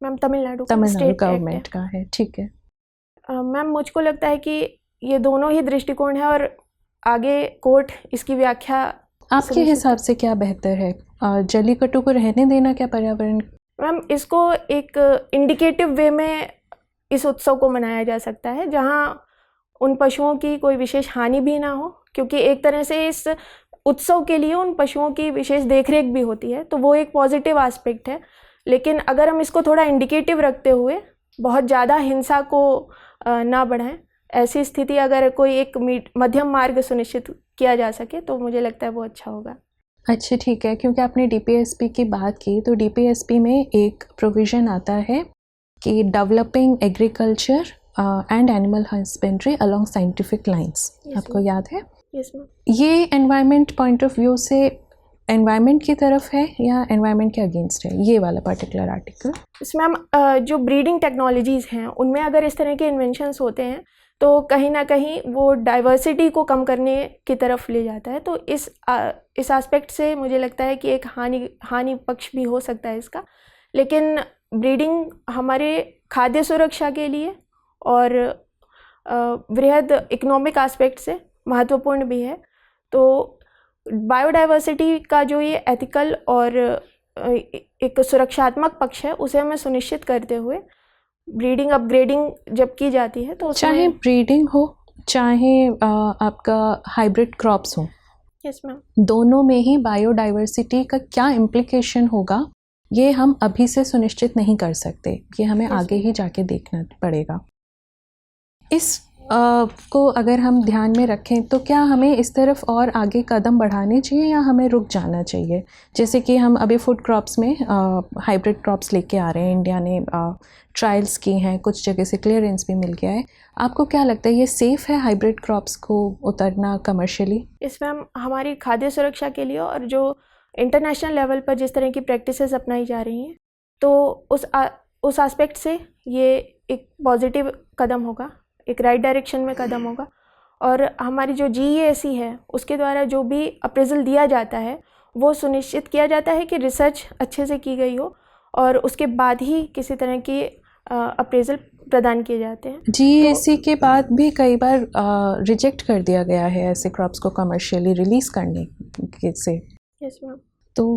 मैम तमिलनाडु तमिलनाडु गवर्नमेंट का है। ठीक है। मैम, मुझको लगता है कि ये दोनों ही दृष्टिकोण है और आगे कोर्ट इसकी व्याख्या। आपके हिसाब से क्या बेहतर है, जल्लीकट्टू को रहने देना क्या पर्यावरण? मैम, इसको एक इंडिकेटिव वे में इस उत्सव को मनाया जा सकता है, जहां उन पशुओं की कोई विशेष हानि भी ना हो, क्योंकि एक तरह से इस उत्सव के लिए उन पशुओं की विशेष देखरेख भी होती है, तो वो एक पॉजिटिव एस्पेक्ट है। लेकिन अगर हम इसको थोड़ा इंडिकेटिव रखते हुए बहुत ज़्यादा हिंसा को ना बढ़ाएं, ऐसी स्थिति अगर कोई एक मध्यम मार्ग सुनिश्चित किया जा सके तो मुझे लगता है वो अच्छा होगा। अच्छा, ठीक है। क्योंकि आपने डीपीएसपी की बात की, तो डीपीएसपी में एक प्रोविज़न आता है कि developing agriculture and animal husbandry along scientific lines. आपको याद है? Yes ma'am. ये एनवायरनमेंट पॉइंट ऑफ व्यू से एनवायरनमेंट की तरफ है या एनवायरनमेंट के अगेंस्ट है, ये वाला पर्टिकुलर आर्टिकल? इसमें मैम जो ब्रीडिंग टेक्नोलॉजीज़ हैं उनमें अगर इस तरह के इन्वेंशंस होते हैं तो कहीं ना कहीं वो डाइवर्सिटी को कम करने की तरफ ले जाता है। तो इस एस्पेक्ट से मुझे लगता है कि एक हानि पक्ष भी हो सकता है इसका। लेकिन ब्रीडिंग हमारे खाद्य सुरक्षा के लिए और वृहद इकोनॉमिक एस्पेक्ट से महत्वपूर्ण भी है। तो बायोडाइवर्सिटी का जो ये एथिकल और एक सुरक्षात्मक पक्ष है उसे हमें सुनिश्चित करते हुए ब्रीडिंग अपग्रेडिंग जब की जाती है, तो चाहे ब्रीडिंग हो चाहे आपका हाइब्रिड क्रॉप्स हो, यस मैम, दोनों में ही बायोडाइवर्सिटी का क्या इम्प्लिकेशन होगा ये हम अभी से सुनिश्चित नहीं कर सकते, ये हमें आगे ही जाके देखना पड़ेगा। इस को अगर हम ध्यान में रखें तो क्या हमें इस तरफ और आगे कदम बढ़ाने चाहिए या हमें रुक जाना चाहिए? जैसे कि हम अभी फूड क्रॉप्स में हाइब्रिड क्रॉप्स लेके आ रहे हैं, इंडिया ने ट्रायल्स की हैं, कुछ जगह से क्लियरेंस भी मिल गया है। आपको क्या लगता है ये सेफ़ है हाइब्रिड क्रॉप्स को उतरना कमर्शियली? इसमें हम हमारी खाद्य सुरक्षा के लिए और जो इंटरनेशनल लेवल पर जिस तरह की प्रैक्टिसेस अपनाई जा रही हैं, तो उस एस्पेक्ट से ये एक पॉजिटिव कदम होगा, एक राइट डायरेक्शन में कदम होगा। और हमारी जो GEAC है उसके द्वारा जो भी अप्रेजल दिया जाता है वो सुनिश्चित किया जाता है कि रिसर्च अच्छे से की गई हो और उसके बाद ही किसी तरह की अप्रेजल प्रदान किए जाते हैं। GEAC के बाद भी कई बार रिजेक्ट कर दिया गया है ऐसे क्रॉप्स को कमर्शियली रिलीज़ करने से। Yes ma'am. तो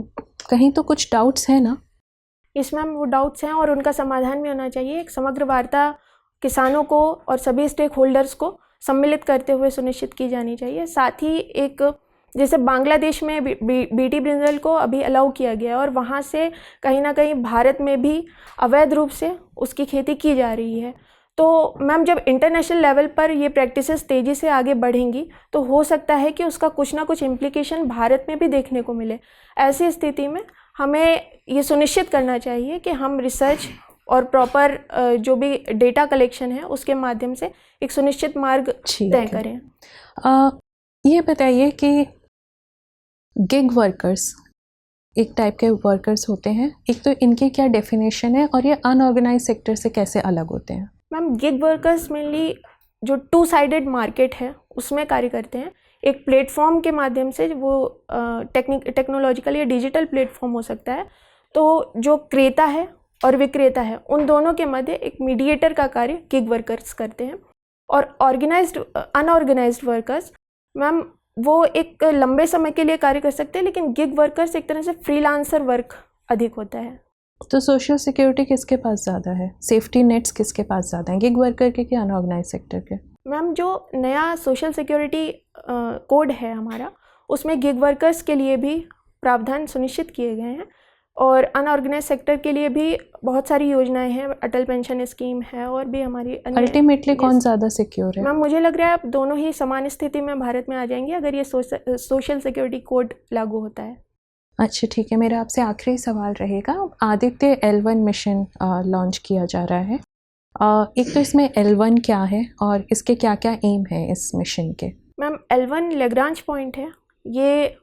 कहीं तो कुछ डाउट्स हैं ना? इसमें वो डाउट्स हैं और उनका समाधान भी होना चाहिए। एक समग्र वार्ता किसानों को और सभी स्टेक होल्डर्स को सम्मिलित करते हुए सुनिश्चित की जानी चाहिए। साथ ही एक जैसे बांग्लादेश में बीटी ब्रिंजल को अभी अलाउ किया गया है और वहाँ से कहीं ना कहीं भारत में भी अवैध रूप से उसकी खेती की जा रही है। तो मैम जब इंटरनेशनल लेवल पर ये प्रैक्टिसेस तेज़ी से आगे बढ़ेंगी तो हो सकता है कि उसका कुछ ना कुछ इम्प्लीकेशन भारत में भी देखने को मिले। ऐसी स्थिति में हमें ये सुनिश्चित करना चाहिए कि हम रिसर्च और प्रॉपर जो भी डेटा कलेक्शन है उसके माध्यम से एक सुनिश्चित मार्ग तय करें। ये बताइए कि गिग वर्कर्स एक टाइप के वर्कर्स होते हैं, एक तो इनकी क्या डेफिनेशन है और ये अनऑर्गेनाइज सेक्टर से कैसे अलग होते हैं? मैम, गिग वर्कर्स मेनली जो 2 साइडेड मार्केट है उसमें कार्य करते हैं। एक प्लेटफॉर्म के माध्यम से वो टेक्नोलॉजिकल या डिजिटल प्लेटफॉर्म हो सकता है। तो जो क्रेता है और विक्रेता है, उन दोनों के मध्य एक मीडिएटर का कार्य गिग वर्कर्स करते हैं। और ऑर्गेनाइज्ड अनऑर्गेनाइज्ड वर्कर्स, मैम वो एक लंबे समय के लिए कार्य कर सकते हैं, लेकिन गिग वर्कर्स एक तरह से फ्रीलांसर वर्क अधिक होता है। तो सोशल सिक्योरिटी किसके पास ज़्यादा है, सेफ्टी नेट्स किसके पास ज़्यादा हैं, गिग वर्कर के या अनऑर्गेनाइज सेक्टर के? मैम जो नया सोशल सिक्योरिटी कोड है हमारा, उसमें गिग वर्कर्स के लिए भी प्रावधान सुनिश्चित किए गए हैं और अनऑर्गेनाइज सेक्टर के लिए भी बहुत सारी योजनाएं हैं, अटल पेंशन स्कीम है और भी हमारी अल्टीमेटली कौन ज़्यादा सिक्योर है? मैम मुझे लग रहा है अब दोनों ही समान स्थिति में भारत में आ जाएंगे अगर ये सोशल सिक्योरिटी कोड लागू होता है। अच्छा ठीक है, मेरा आपसे आखिरी सवाल रहेगा। आदित्य L1 मिशन लॉन्च किया जा रहा है, एक तो इसमें L1 क्या है और इसके क्या क्या एम है इस मिशन के? मैम L1 लेग्रांज पॉइंट है, ये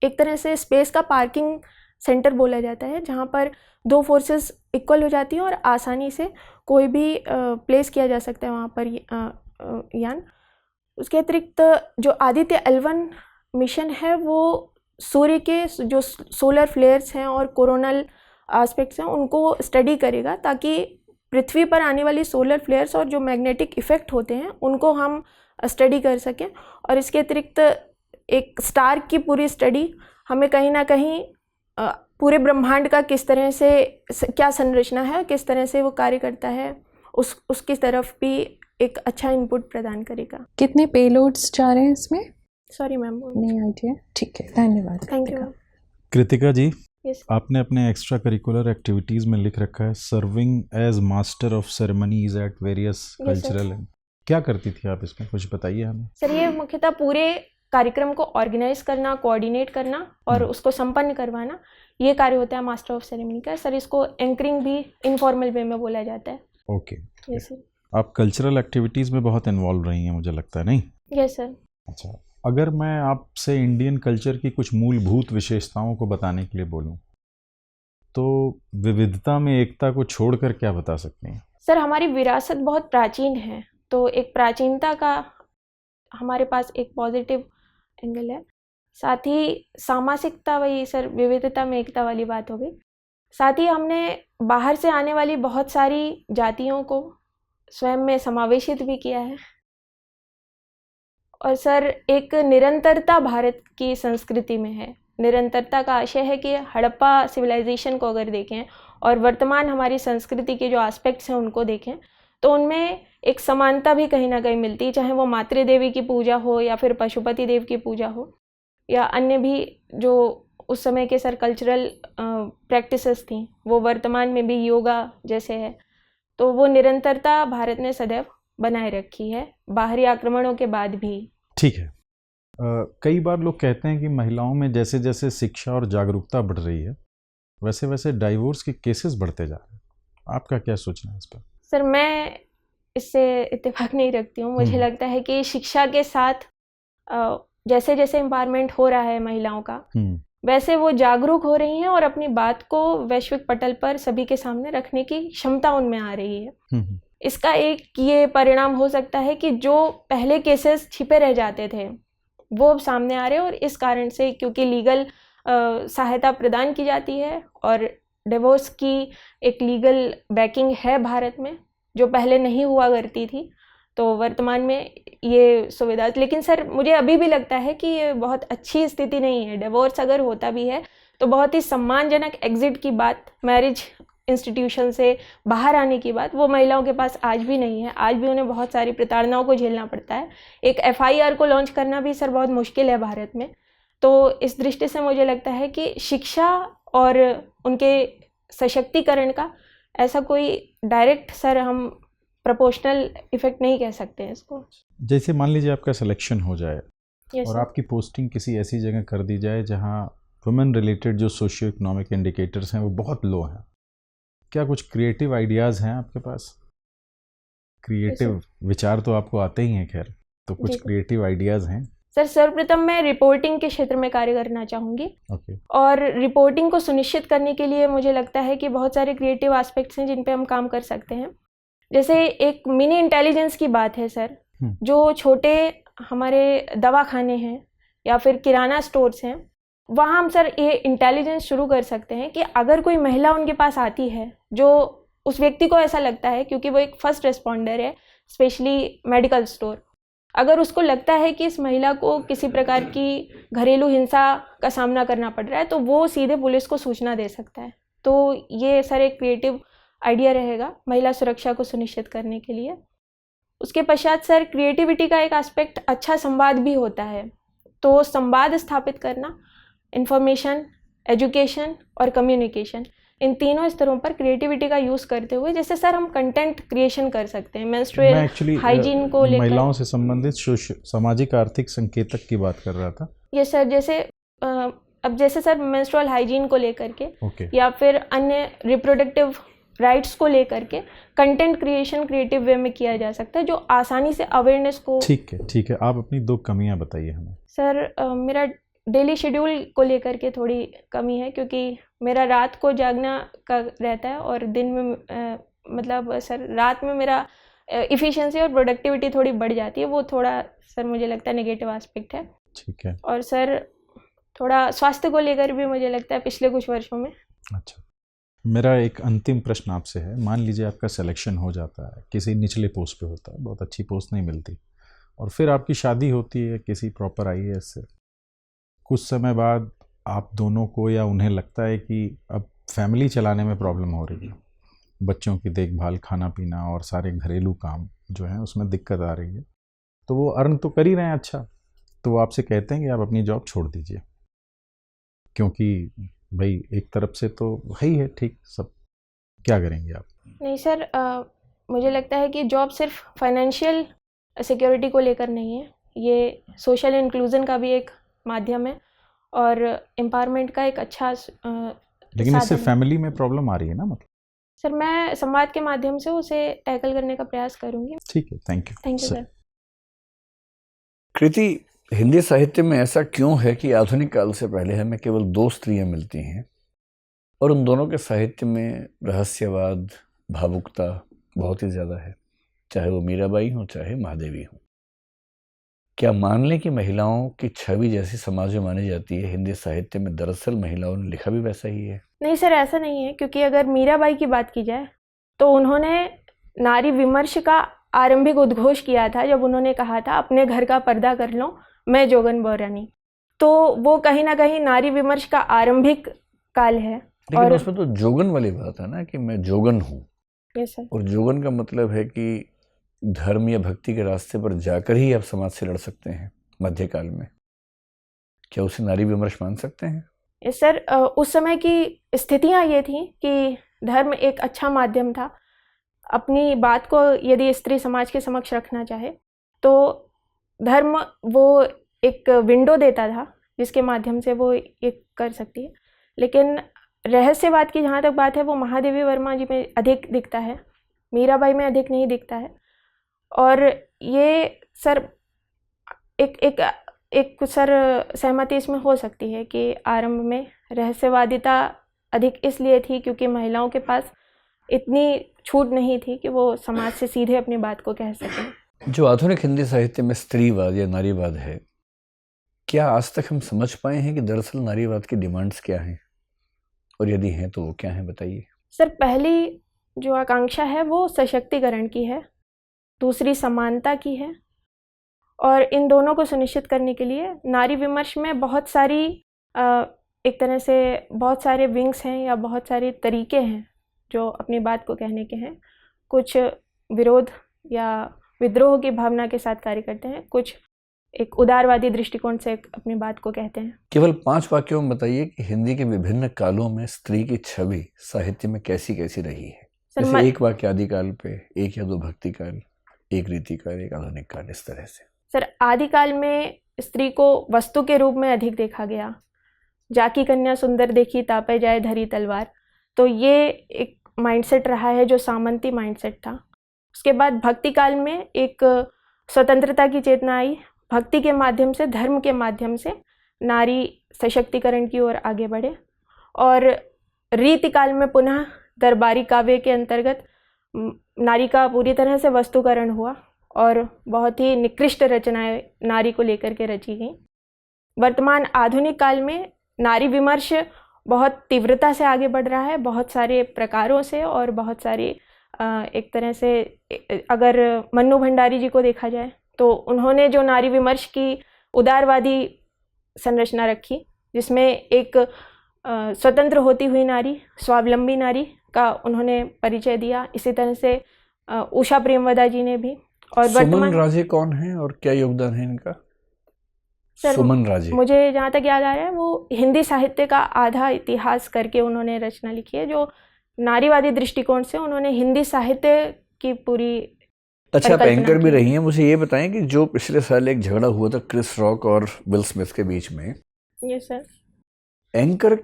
एक तरह से स्पेस का पार्किंग सेंटर बोला जाता है जहाँ पर दो फोर्सेस इक्वल हो जाती हैं और आसानी से कोई भी प्लेस किया जा सकता है वहाँ पर यान। उसके अतिरिक्त जो आदित्य L1 मिशन है वो सूर्य के जो सोलर फ्लेयर्स हैं और कोरोनल एस्पेक्ट्स हैं उनको स्टडी करेगा, ताकि पृथ्वी पर आने वाली सोलर फ्लेयर्स और जो मैग्नेटिक इफ़ेक्ट होते हैं उनको हम स्टडी कर सकें। और इसके अतिरिक्त एक स्टार की पूरी स्टडी हमें कहीं ना कहीं पूरे ब्रह्मांड का किस तरह से क्या संरचना है, किस तरह से वो कार्य करता है, उसकी तरफ भी एक अच्छा इनपुट प्रदान करेगा। कितने पेलोड्स जा रहे हैं इसमें? सॉरी मैम, नहीं आइडिया। ठीक है, धन्यवाद। Thank you. Kritika ji, yes, आपने अपने एक्स्ट्रा करिकुलर एक्टिविटीज़ में लिख रखा है serving as master of ceremonies at various Yes, sir. Cultural. क्या करती थी आप इसमें, कुछ बताइए हमें। सर ये मुख्यतः पूरे कार्यक्रम को ऑर्गेनाइज करना, कोऑर्डिनेट करना और उसको संपन्न करवाना, ये कार्य होता है मास्टर ऑफ सेरेमनी का। सर इसको एंकरिंग भी इनफॉर्मल वे में बोला जाता है। Okay, yes sir. आप कल्चरल एक्टिविटीज़ में बहुत इन्वॉल्व रही हैं मुझे लगता है, नहीं? Yes sir. अच्छा, अगर मैं आपसे इंडियन कल्चर की कुछ मूलभूत विशेषताओं को बताने के लिए बोलूं, तो विविधता में एकता को छोड़कर क्या बता सकते हैं? सर हमारी विरासत बहुत प्राचीन है, तो एक प्राचीनता का हमारे पास एक पॉजिटिव एंगल है। साथ ही सामासिकता, वही सर विविधता में एकता वाली बात हो गई। साथ ही हमने बाहर से आने वाली बहुत सारी जातियों को स्वयं में समावेशित भी किया है। और सर एक निरंतरता भारत की संस्कृति में है। निरंतरता का आशय है कि हड़प्पा सिविलाइजेशन को अगर देखें और वर्तमान हमारी संस्कृति के जो एस्पेक्ट्स हैं उनको देखें, तो उनमें एक समानता भी कहीं ना कहीं मिलती है, चाहे वो मातृदेवी की पूजा हो या फिर पशुपति देव की पूजा हो या अन्य भी जो उस समय के सर कल्चरल प्रैक्टिसेस थी, वो वर्तमान में भी योगा जैसे है। तो वो निरंतरता भारत ने सदैव बनाए रखी है, बाहरी आक्रमणों के बाद भी। ठीक है। कई बार लोग कहते हैं कि महिलाओं में जैसे जैसे शिक्षा और जागरूकता बढ़ रही है, वैसे वैसे डाइवोर्स के केसेस बढ़ते जा रहे हैं। आपका क्या सोचना है इस पर? सर मैं इससे इत्तेफाक नहीं रखती हूँ। मुझे लगता है कि शिक्षा के साथ जैसे जैसे एम्पावरमेंट हो रहा है महिलाओं का, वैसे वो जागरूक हो रही हैं और अपनी बात को वैश्विक पटल पर सभी के सामने रखने की क्षमता उनमें आ रही है। इसका एक ये परिणाम हो सकता है कि जो पहले केसेस छिपे रह जाते थे वो अब सामने आ रहे हैं, और इस कारण से क्योंकि लीगल सहायता प्रदान की जाती है और डिवोर्स की एक लीगल बैकिंग है भारत में, जो पहले नहीं हुआ करती थी, तो वर्तमान में ये सुविधा। लेकिन सर मुझे अभी भी लगता है कि ये बहुत अच्छी स्थिति नहीं है। डिवोर्स अगर होता भी है तो बहुत ही सम्मानजनक एग्जिट की बात, मैरिज इंस्टीट्यूशन से बाहर आने की बात, वो महिलाओं के पास आज भी नहीं है। आज भी उन्हें बहुत सारी प्रताड़नाओं को झेलना पड़ता है। एक FIR को लॉन्च करना भी सर बहुत मुश्किल है भारत में। तो इस दृष्टि से मुझे लगता है कि शिक्षा और उनके सशक्तिकरण का ऐसा कोई डायरेक्ट सर हम प्रोपोर्शनल इफेक्ट नहीं कह सकते हैं इसको। जैसे मान लीजिए आपका सिलेक्शन हो जाए Yes, और sir. आपकी पोस्टिंग किसी ऐसी जगह कर दी जाए जहां वुमेन रिलेटेड जो सोशियो इकोनॉमिक इंडिकेटर्स हैं वो बहुत लो हैं, क्या कुछ क्रिएटिव आइडियाज़ हैं आपके पास? क्रिएटिव विचार तो आपको आते ही हैं, खैर, तो कुछ क्रिएटिव आइडियाज़ हैं? सर सर्वप्रथम मैं रिपोर्टिंग के क्षेत्र में कार्य करना चाहूँगी। ओके। और रिपोर्टिंग को सुनिश्चित करने के लिए मुझे लगता है कि बहुत सारे क्रिएटिव एस्पेक्ट्स हैं जिन पे हम काम कर सकते हैं। जैसे एक मिनी इंटेलिजेंस की बात है सर, जो छोटे हमारे दवाखाने हैं या फिर किराना स्टोर्स हैं, वहाँ हम सर ये इंटेलिजेंस शुरू कर सकते हैं कि अगर कोई महिला उनके पास आती है, जो उस व्यक्ति को ऐसा लगता है, क्योंकि वो एक फर्स्ट रिस्पॉन्डर है स्पेशली मेडिकल स्टोर, अगर उसको लगता है कि इस महिला को किसी प्रकार की घरेलू हिंसा का सामना करना पड़ रहा है, तो वो सीधे पुलिस को सूचना दे सकता है। तो ये सर एक क्रिएटिव आइडिया रहेगा महिला सुरक्षा को सुनिश्चित करने के लिए। उसके पश्चात सर क्रिएटिविटी का एक एस्पेक्ट अच्छा संवाद भी होता है, तो संवाद स्थापित करना, इंफॉर्मेशन, एजुकेशन और कम्युनिकेशन, इन तीनों स्तरों पर क्रिएटिविटी का यूज़ करते हुए जैसे सर हम कंटेंट क्रिएशन कर सकते हैं मेंस्ट्रुअल हाइजीन को लेकर। महिलाओं से संबंधित सामाजिक आर्थिक संकेतक की बात कर रहा था। ये सर जैसे अब जैसे सर मेंस्ट्रुअल हाइजीन को लेकर के या फिर अन्य रिप्रोडक्टिव राइट्स को लेकर के कंटेंट क्रिएशन क्रिएटिव वे में किया जा सकता है, जो आसानी से अवेयरनेस को। ठीक है, आप अपनी 2 कमियां बताइए हमें। सर मेरा डेली शेड्यूल को लेकर के थोड़ी कमी है, क्योंकि मेरा रात को जागना का रहता है और दिन में मतलब सर रात में मेरा इफ़िशियंसी और प्रोडक्टिविटी थोड़ी बढ़ जाती है, वो थोड़ा सर मुझे लगता है नेगेटिव एस्पेक्ट है। ठीक है। और सर थोड़ा स्वास्थ्य को लेकर भी मुझे लगता है पिछले कुछ वर्षों में। अच्छा, मेरा एक अंतिम प्रश्न आपसे है। मान लीजिए आपका सिलेक्शन हो जाता है, किसी निचले पोस्ट पे होता है, बहुत अच्छी पोस्ट नहीं मिलती, और फिर आपकी शादी होती है किसी प्रॉपर IAS से। कुछ समय बाद आप दोनों को या उन्हें लगता है कि अब फैमिली चलाने में प्रॉब्लम हो रही है, बच्चों की देखभाल, खाना पीना और सारे घरेलू काम जो हैं उसमें दिक्कत आ रही है, तो वो अर्न तो कर ही रहे हैं अच्छा, तो वो आपसे कहते हैं कि आप अपनी जॉब छोड़ दीजिए, क्योंकि भाई एक तरफ से तो है ही है ठीक सब, क्या करेंगे आप? नहीं सर, मुझे लगता है कि जॉब सिर्फ फाइनेंशियल सिक्योरिटी को लेकर नहीं है, ये सोशल इंक्लूजन का भी एक माध्यम है और एम्पावरमेंट का एक अच्छा लेकिन इससे फैमिली में प्रॉब्लम आ रही है ना, मतलब? सर मैं संवाद के माध्यम से उसे टैकल करने का प्रयास करूंगी। ठीक है, थैंक यू सर। कृति, हिंदी साहित्य में ऐसा क्यों है कि आधुनिक काल से पहले हमें केवल 2 स्त्रियां मिलती हैं और उन दोनों के साहित्य में रहस्यवाद, भावुकता बहुत ही ज़्यादा है, चाहे वो मीराबाई हो चाहे महादेवी हो? क्या मान लें कि महिलाओं की छवि जैसी समाज में मानी जाती है, हिंदी साहित्य में दरअसल महिलाओं ने लिखा भी वैसा ही है? नहीं सर, ऐसा नहीं है, क्योंकि अगर मीराबाई की बात की जाए तो उन्होंने नारी विमर्श का आरंभिक उद्घोष किया था, जब उन्होंने कहा था अपने घर का पर्दा कर लो, मैं जोगन बोरानी। तो वो कहीं ना कहीं नारी विमर्श का आरंभिक काल है। लेकिन और उसमें तो जोगन वाली बात है ना कि मैं जोगन हूँ। Yes sir. और जोगन का मतलब है कि धर्म या भक्ति के रास्ते पर जाकर ही आप समाज से लड़ सकते हैं मध्यकाल में। क्या उसे नारी विमर्श मान सकते हैं? यस सर, उस समय की स्थितियाँ ये थी कि धर्म एक अच्छा माध्यम था। अपनी बात को यदि स्त्री समाज के समक्ष रखना चाहे तो धर्म वो एक विंडो देता था जिसके माध्यम से वो एक कर सकती है। लेकिन रहस्यवाद की जहाँ तक बात है वो महादेवी वर्मा जी में अधिक दिखता है, मीराबाई में अधिक नहीं दिखता है। और ये सर एक सर सहमति इसमें हो सकती है कि आरंभ में रहस्यवादिता अधिक इसलिए थी क्योंकि महिलाओं के पास इतनी छूट नहीं थी कि वो समाज से सीधे अपनी बात को कह सकें। जो आधुनिक हिंदी साहित्य में स्त्रीवाद या नारीवाद है, क्या आज तक हम समझ पाए हैं कि दरअसल नारीवाद की डिमांड्स क्या हैं, और यदि हैं तो वो क्या हैं, बताइए। सर पहली जो आकांक्षा है वो सशक्तिकरण की है, दूसरी समानता की है, और इन दोनों को सुनिश्चित करने के लिए नारी विमर्श में बहुत सारी एक तरह से बहुत सारे विंग्स हैं या बहुत सारे तरीके हैं जो अपनी बात को कहने के हैं। कुछ विरोध या विद्रोह की भावना के साथ कार्य करते हैं, कुछ एक उदारवादी दृष्टिकोण से अपनी बात को कहते हैं। केवल 5 वाक्यों में बताइए कि हिंदी के विभिन्न कालों में स्त्री की छवि साहित्य में कैसी कैसी रही है। जैसे एक वाक्य आदिकाल पे, 1 या 2 भक्ति काल, 1 रीति काल, 1 आधुनिक काल, इस तरह से। सर आदिकाल में स्त्री को वस्तु के रूप में अधिक देखा गया। जाकी कन्या सुंदर देखी तापे जाए धरी तलवार, तो ये एक माइंडसेट रहा है जो सामंती माइंडसेट था। उसके बाद भक्ति काल में एक स्वतंत्रता की चेतना आई, भक्ति के माध्यम से, धर्म के माध्यम से नारी सशक्तिकरण की ओर आगे बढ़े। और रीति काल में पुनः दरबारी काव्य के अंतर्गत नारी का पूरी तरह से वस्तुकरण हुआ और बहुत ही निकृष्ट रचनाएं नारी को लेकर के रची गई। वर्तमान आधुनिक काल में नारी विमर्श बहुत तीव्रता से आगे बढ़ रहा है, बहुत सारे प्रकारों से और बहुत सारे एक तरह से अगर मन्नू भंडारी जी को देखा जाए तो उन्होंने जो नारी विमर्श की उदारवादी संरचना रखी, जिसमें एक स्वतंत्र होती हुई नारी, स्वावलंबी नारी का उन्होंने परिचय दिया। इसी तरह से उषा प्रेमवदा जी ने भी। और सुमन राजे कौन है और क्या योगदान है इनका? सुमन राजे, मुझे जहाँ तक याद आ रहा है वो हिंदी साहित्य का आधा इतिहास करके उन्होंने रचना लिखी है, जो नारीवादी दृष्टिकोण से उन्होंने हिंदी साहित्य की पूरी। अच्छा, आप एंकर भी रही हैं, मुझे ये बताएं कि जो पिछले साल एक झगड़ा हुआ था क्रिस रॉक और विल स्मिथ के बीच में, यस सर, एंकर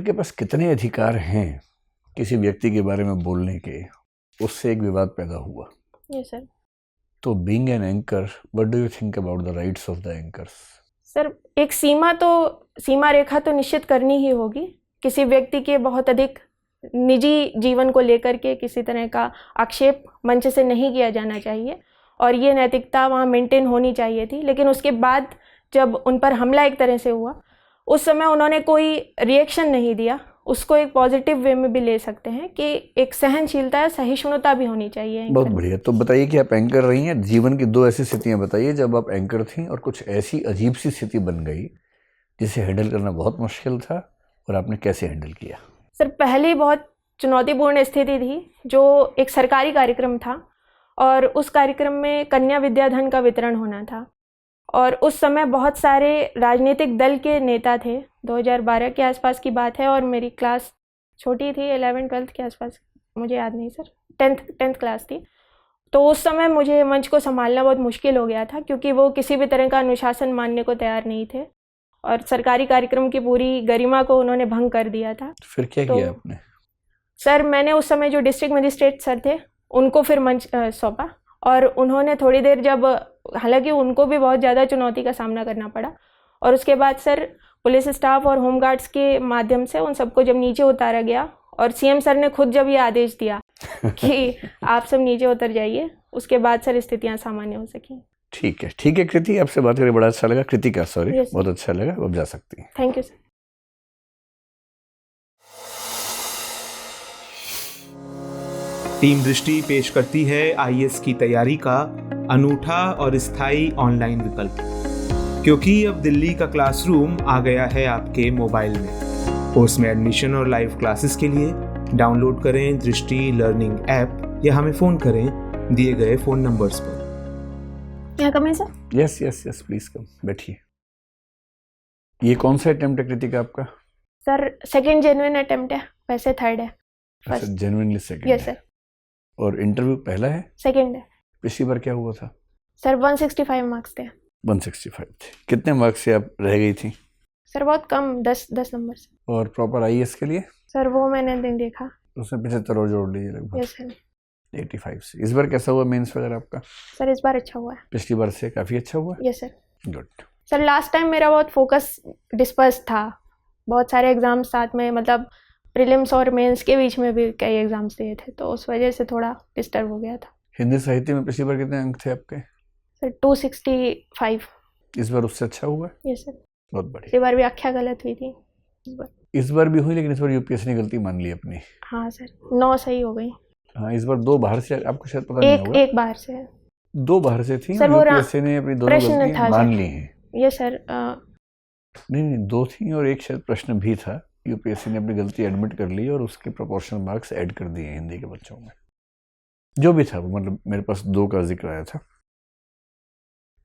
के पास कितने अधिकार हैं किसी व्यक्ति के बारे में बोलने के? उससे एक विवाद पैदा हुआ। Yes sir. तो being an anchor, what do you think about the rights of the anchors? Sir, एक सीमा रेखा तो निश्चित करनी ही होगी। किसी व्यक्ति के बहुत अधिक निजी जीवन को लेकर के किसी तरह का आक्षेप मंच से नहीं किया जाना चाहिए और ये नैतिकता वहाँ मेंटेन होनी चाहिए थी। लेकिन उसके बाद जब उन पर हमला एक तरह से हुआ, उस समय उन्होंने कोई रिएक्शन नहीं दिया। उसको एक पॉजिटिव वे में भी ले सकते हैं कि एक सहनशीलता, सहिष्णुता भी होनी चाहिए। बहुत बढ़िया। तो बताइए कि आप एंकर रही हैं, जीवन की 2 ऐसी स्थितियाँ बताइए जब आप एंकर थीं और कुछ ऐसी अजीब सी स्थिति बन गई जिसे हैंडल करना बहुत मुश्किल था और आपने कैसे हैंडल किया? सर, पहली बहुत चुनौतीपूर्ण स्थिति थी, जो एक सरकारी कार्यक्रम था और उस कार्यक्रम में कन्या विद्याधन का वितरण होना था और उस समय बहुत सारे राजनीतिक दल के नेता थे। 2012 के आसपास की बात है और मेरी क्लास छोटी थी, 11-12 के आसपास, मुझे याद नहीं सर, 10th क्लास थी। तो उस समय मुझे मंच को संभालना बहुत मुश्किल हो गया था क्योंकि वो किसी भी तरह का अनुशासन मानने को तैयार नहीं थे और सरकारी कार्यक्रम की पूरी गरिमा को उन्होंने भंग कर दिया था। फिर क्या किया आपने? सर, मैंने उस समय जो डिस्ट्रिक्ट मजिस्ट्रेट सर थे उनको फिर मंच सौंपा और उन्होंने थोड़ी देर जब, हालांकि उनको भी बहुत ज़्यादा चुनौती का सामना करना पड़ा और उसके बाद सर पुलिस स्टाफ और होमगार्ड्स के माध्यम से उन सबको जब नीचे उतारा गया और सीएम सर ने खुद जब ये आदेश दिया कि आप सब नीचे उतर जाइए, उसके बाद सर स्थितियाँ सामान्य हो सकी। ठीक है कृति, आपसे बात करके बड़ा अच्छा लगा। कृतिका, सॉरी, बहुत अच्छा लगा। अब जा सकती हैं। Thank you sir. टीम दृष्टि पेश करती है आईएएस की तैयारी का अनूठा और स्थायी ऑनलाइन विकल्प, क्योंकि अब दिल्ली का क्लासरूम आ गया है आपके मोबाइल में। कोर्स में एडमिशन और लाइव क्लासेस के लिए डाउनलोड करें दृष्टि लर्निंग ऐप या हमें फ़ोन करें दिए गए फ़ोन नंबर्स पर। क्या कम है सर? यस प्लीज कम, बैठिए। ये कौन सा अटेम्प्ट है कृतिका आपका? सर, सेकंड जेन्युइन अटेम्प्ट है, वैसे थर्ड है। अच्छा, जेन्युइनली सेकंड? Yes sir. और इंटरव्यू पहला है? सेकंड है। पिछली बार क्या हुआ था? सर 165 मार्क्स थे। 165 थे। कितने मार्क्स से आप रह गई थी? सर बहुत कम, 10 नंबर से। और प्रॉपर आईएएस के लिए? सर वो मैंने नहीं देखा। उसमें 75 और जोड़ लीजिए लगभग। Yes sir. 85 से। इस बार कैसा हुआ मेंस वगैरह आपका? सर इस बार अच्छा हुआ है। पिछली बार से काफ़ी अच्छा हुआ? Yes sir. Good. Sir last time मेरा बहुत फोकस डिस्पर्स था, बहुत सारे एग्जाम्स साथ में, मतलब प्रीलिम्स और मेंस के बीच में भी कई एग्जाम्स दिए थे, तो उस वजह से थोड़ा डिस्टर्ब हो गया था। हिंदी साहित्य में पिछली बार कितने अंक थे आपके? सर 265। इस बार उससे अच्छा हुआ? Yes sir. बहुत बढ़िया। इस बार व्याख्या गलत हुई थी। इस बार भी हुई, लेकिन इस बार यूपीएससी ने गलती मान ली अपनी। हाँ सर, 9 सही हो गई। हाँ, इस बार 2 बाहर से, आपको शायद पता नहीं होगा। एक बाहर से। 2 बाहर से थी सर, और यूपीएससी ने अपनी दोनों गलतियां मान ली हैं। ये सर नहीं 2 थी और एक शायद प्रश्न भी था। यूपीएससी ने अपनी गलती एडमिट कर ली और उसके प्रोपोर्शनल मार्क्स ऐड कर दिए हिंदी के बच्चों में। जो भी था, मतलब मेरे पास 2 का जिक्र आया था।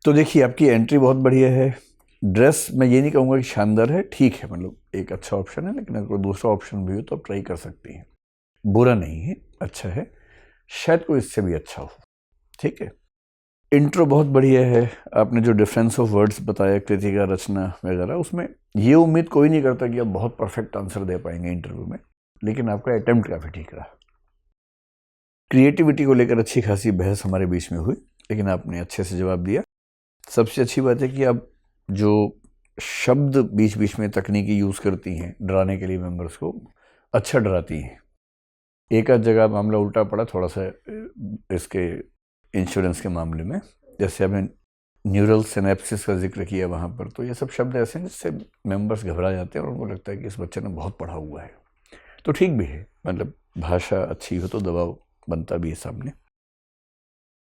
तो देखिए, आपकी एंट्री बहुत बढ़िया है। ड्रेस मैं ये नहीं कहूँगा कि शानदार है, ठीक है, मतलब एक अच्छा ऑप्शन है, लेकिन अगर कोई दूसरा ऑप्शन भी हो तो आप ट्राई कर सकती हैं। बुरा नहीं है, अच्छा है, शायद कोई इससे भी अच्छा हो। ठीक है। इंट्रो बहुत बढ़िया है। आपने जो डिफरेंस ऑफ वर्ड्स बताया, कृतिका, रचना वगैरह, उसमें ये उम्मीद कोई नहीं करता कि आप बहुत परफेक्ट आंसर दे पाएंगे इंटरव्यू में, लेकिन आपका अटेम्प्ट काफ़ी ठीक रहा। क्रिएटिविटी को लेकर अच्छी खासी बहस हमारे बीच में हुई, लेकिन आपने अच्छे से जवाब दिया। सबसे अच्छी बात है कि आप जो शब्द बीच बीच में तकनीकी यूज़ करती हैं डराने के लिए मेंबर्स को, अच्छा डराती हैं। एक आध जगह मामला उल्टा पड़ा थोड़ा सा इसके इंश्योरेंस के मामले में, जैसे आपने न्यूरल सिनेप्सिस का जिक्र किया वहाँ पर, तो ये सब शब्द ऐसे हैं जिससे मेंबर्स घबरा जाते हैं और उनको लगता है कि इस बच्चे ने बहुत पढ़ा हुआ है। तो ठीक भी है, मतलब भाषा अच्छी हो तो दबाव बनता भी है सामने।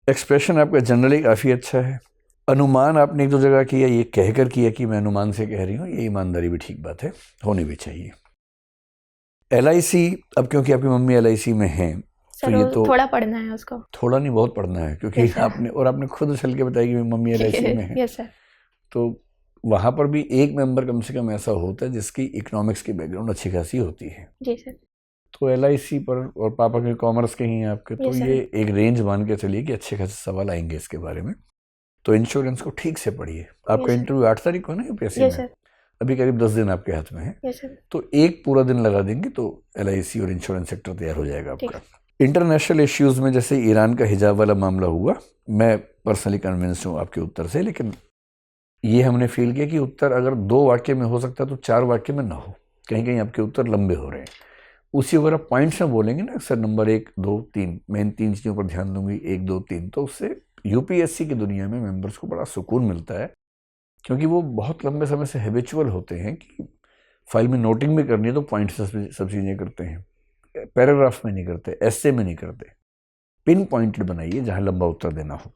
एक्सप्रेशन आपका जनरली काफ़ी अच्छा है। अनुमान आपने एक दो जगह किया, ये कहकर किया कि मैं अनुमान से कह रही हूँ, ये ईमानदारी भी ठीक बात है, होनी भी चाहिए। LIC, अब क्योंकि आपकी मम्मी LIC में हैं तो सर ये वो तो थोड़ा पढ़ना है उसको। थोड़ा नहीं बहुत पढ़ना है, क्योंकि Yes, sir. आपने खुद चल के बताया कि मेरी मम्मी LIC में है। Yes sir. तो वहाँ पर भी एक मेंबर कम से कम ऐसा होता है जिसकी इकोनॉमिक्स की बैकग्राउंड अच्छी खासी होती है। जी सर। तो LIC पर, और पापा के कॉमर्स के ही हैं आपके, तो Yes, sir. ये एक रेंज मान के चलिए कि अच्छे खासे सवाल आएंगे इसके बारे में। तो इंश्योरेंस को ठीक से पढ़िए। आपका Yes, sir. इंटरव्यू 8 तारीख को ना UPSC यस में, सर। अभी करीब 10 दिन आपके हाथ में है। Yes sir. तो एक पूरा दिन लगा देंगे तो LIC और इंश्योरेंस सेक्टर तैयार हो जाएगा ठीक आपका। इंटरनेशनल इश्यूज में जैसे ईरान का हिजाब वाला मामला हुआ, मैं पर्सनली कन्विंस्ड हूँ आपके उत्तर से, लेकिन ये हमने फील किया कि उत्तर अगर 2 वाक्य में हो सकता है तो 4 वाक्य में ना हो, कहीं कहीं आपके उत्तर लंबे हो रहे हैं। उसी अगर आप पॉइंट्स में बोलेंगे ना, अक्सर नंबर 1 2 3, मैं इन 3 चीज़ों पर ध्यान दूंगी 1 2 3, तो उससे UPSC की दुनिया में मेंबर्स को बड़ा सुकून मिलता है, क्योंकि वो बहुत लंबे समय से हैबिचुअल होते हैं कि फाइल में नोटिंग भी करनी है तो पॉइंट से सब चीज़ें करते हैं, पैराग्राफ में नहीं करते, एसे में नहीं करते। पिन पॉइंटेड बनाइए जहाँ लंबा उत्तर देना हो।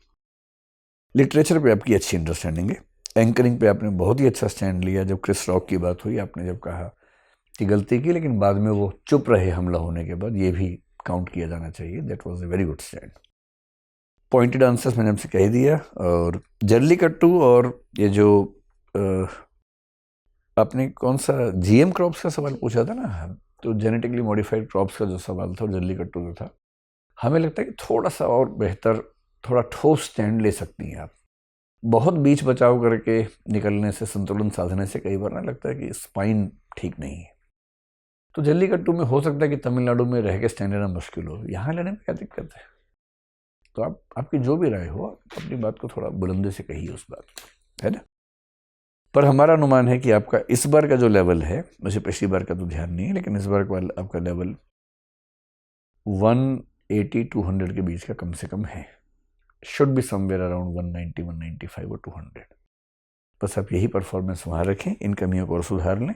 लिटरेचर पे आपकी अच्छी अंडरस्टैंडिंग है। एंकरिंग पे आपने बहुत ही अच्छा स्टैंड लिया। जब क्रिस रॉक की बात हुई, आपने जब कहा कि गलती की, लेकिन बाद में वो चुप रहे हमला होने के बाद, ये भी काउंट किया जाना चाहिए। That was a very good stand. Pointed answers मैंने आपसे कह दिया। और जल्लीकट्टू और ये जो आपने कौन सा GM क्रॉप्स का सवाल पूछा था ना, तो जेनेटिकली मॉडिफाइड क्रॉप्स का जो सवाल था और जल्लीकट्टू जो था, हमें लगता है कि थोड़ा सा और बेहतर, थोड़ा ठोस स्टैंड ले सकती हैं आप। बहुत बीच बचाव करके निकलने से, संतुलन साधने से कई बार ना लगता है कि स्पाइन ठीक नहीं है। तो जल्लीकट्टू में हो सकता है कि तमिलनाडु में रह के स्टैंड लेना मुश्किल हो, यहाँ लेने में क्या दिक्कत है? तो आपकी जो भी राय हो, आप अपनी बात को थोड़ा बुलंदी से कहिए उस बात को, है ना। पर हमारा अनुमान है कि आपका इस बार का जो लेवल है, वैसे पिछली बार का तो ध्यान नहीं है, लेकिन इस बार का आपका लेवल 180-200 के बीच का कम से कम है। शुड बी समवेयर अराउंड 190, 195 और 200। बस आप यही परफॉर्मेंस वहाँ रखें, इन कमियों को और सुधार लें,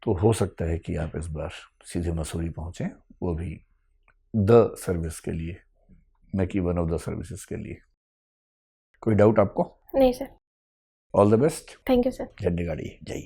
तो हो सकता है कि आप इस बार सीधे मसूरी पहुँचें, वो भी द सर्विस के लिए, न कि वन ऑफ द सर्विसेज के लिए। कोई डाउट आपको? नहीं sir. All the best. Thank you sir. झंडी गाड़ी जय।